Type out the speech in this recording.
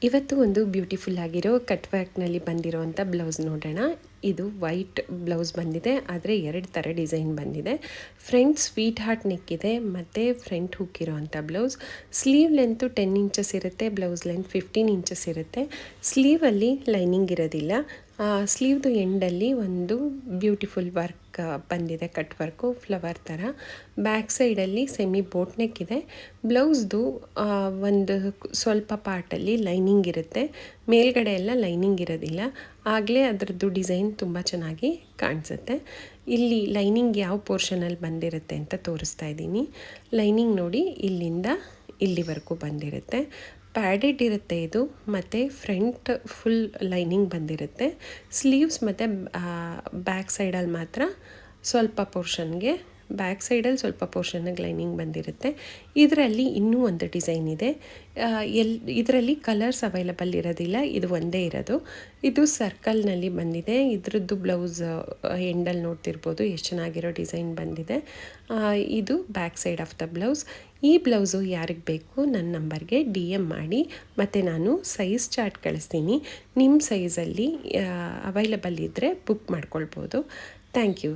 ಇವತ್ತು ಒಂದು ಬ್ಯೂಟಿಫುಲ್ ಆಗಿರೋ ಕಟ್ ವರ್ಕ್ನಲ್ಲಿ ಬಂದಿರೋವಂಥ ಬ್ಲೌಸ್ ನೋಡೋಣ. ಇದು ವೈಟ್ ಬ್ಲೌಸ್ ಬಂದಿದೆ, ಆದರೆ 2 ಥರ ಡಿಸೈನ್ ಬಂದಿದೆ. ಫ್ರಂಟ್ ಸ್ವೀಟ್ ಹಾರ್ಟ್ ನೆಕ್ ಇದೆ ಮತ್ತು ಫ್ರಂಟ್ ಹುಕ್ ಇರೋವಂಥ ಬ್ಲೌಸ್. ಸ್ಲೀವ್ ಲೆಂತು 10 ಇಂಚಸ್ ಇರುತ್ತೆ, ಬ್ಲೌಸ್ ಲೆಂತ್ 15 ಇಂಚಸ್ ಇರುತ್ತೆ. ಸ್ಲೀವಲ್ಲಿ ಲೈನಿಂಗ್ ಇರೋದಿಲ್ಲ. ಸ್ಲೀವ್ದು ಎಂಡಲ್ಲಿ ಒಂದು ಬ್ಯೂಟಿಫುಲ್ ವರ್ಕ್ ಬಂದಿದೆ, ಕಟ್ ವರ್ಕು ಫ್ಲವರ್ ಥರ. ಬ್ಯಾಕ್ ಸೈಡಲ್ಲಿ ಸೆಮಿ ಬೋಟ್ ನೆಕ್ ಇದೆ. ಬ್ಲೌಸ್ದು ಒಂದು ಸ್ವಲ್ಪ ಪಾರ್ಟಲ್ಲಿ ಲೈನಿಂಗ್ ಇರುತ್ತೆ, ಮೇಲ್ಗಡೆ ಎಲ್ಲ ಲೈನಿಂಗ್ ಇರೋದಿಲ್ಲ, ಆಗಲೇ ಅದರದ್ದು ಡಿಸೈನ್ ತುಂಬ ಚೆನ್ನಾಗಿ ಕಾಣಿಸುತ್ತೆ. ಇಲ್ಲಿ ಲೈನಿಂಗ್ ಯಾವ ಪೋರ್ಷನಲ್ಲಿ ಬಂದಿರುತ್ತೆ ಅಂತ ತೋರಿಸ್ತಾ ಇದ್ದೀನಿ. ಲೈನಿಂಗ್ ನೋಡಿ, ಇಲ್ಲಿಂದ ಇಲ್ಲಿವರೆಗೂ ಬಂದಿರುತ್ತೆ. ಪ್ಯಾಡೆಡ್ ಇರುತ್ತೆ ಇದು, ಮತ್ತು ಫ್ರಂಟ್ ಫುಲ್ ಲೈನಿಂಗ್ ಬಂದಿರುತ್ತೆ. ಸ್ಲೀವ್ಸ್ ಮತ್ತು ಬ್ಯಾಕ್ ಸೈಡಲ್ಲಿ ಮಾತ್ರ ಸ್ವಲ್ಪ ಪೋರ್ಷನ್ಗೆ, ಬ್ಯಾಕ್ ಸೈಡಲ್ಲಿ ಸ್ವಲ್ಪ ಪೋರ್ಷನ್ಗೆ ಲೈನಿಂಗ್ ಬಂದಿರುತ್ತೆ. ಇದರಲ್ಲಿ ಇನ್ನೂ ಒಂದು ಡಿಸೈನ್ ಇದೆ. ಇದರಲ್ಲಿ ಕಲರ್ಸ್ ಅವೈಲಬಲ್ ಇರೋದಿಲ್ಲ, ಇದು ಒಂದೇ ಇರೋದು. ಇದು ಸರ್ಕಲ್ನಲ್ಲಿ ಬಂದಿದೆ. ಇದ್ರದ್ದು ಬ್ಲೌಸ್ ಎಂಡಲ್ಲಿ ನೋಡ್ತಿರ್ಬೋದು ಎಷ್ಟು ಚೆನ್ನಾಗಿರೋ ಡಿಸೈನ್ ಬಂದಿದೆ. ಇದು back side of the blouse. ಈ ಬ್ಲೌಸು ಯಾರಿಗೆ ಬೇಕು ನನ್ನ ನಂಬರ್ಗೆ DM ಮಾಡಿ, ಮತ್ತು ನಾನು ಸೈಜ್ ಚಾರ್ಟ್ ಕಳಿಸ್ತೀನಿ. ನಿಮ್ಮ ಸೈಜಲ್ಲಿ ಅವೈಲಬಲ್ ಇದ್ದರೆ ಬುಕ್ ಮಾಡ್ಕೊಳ್ಬೋದು. Thank you.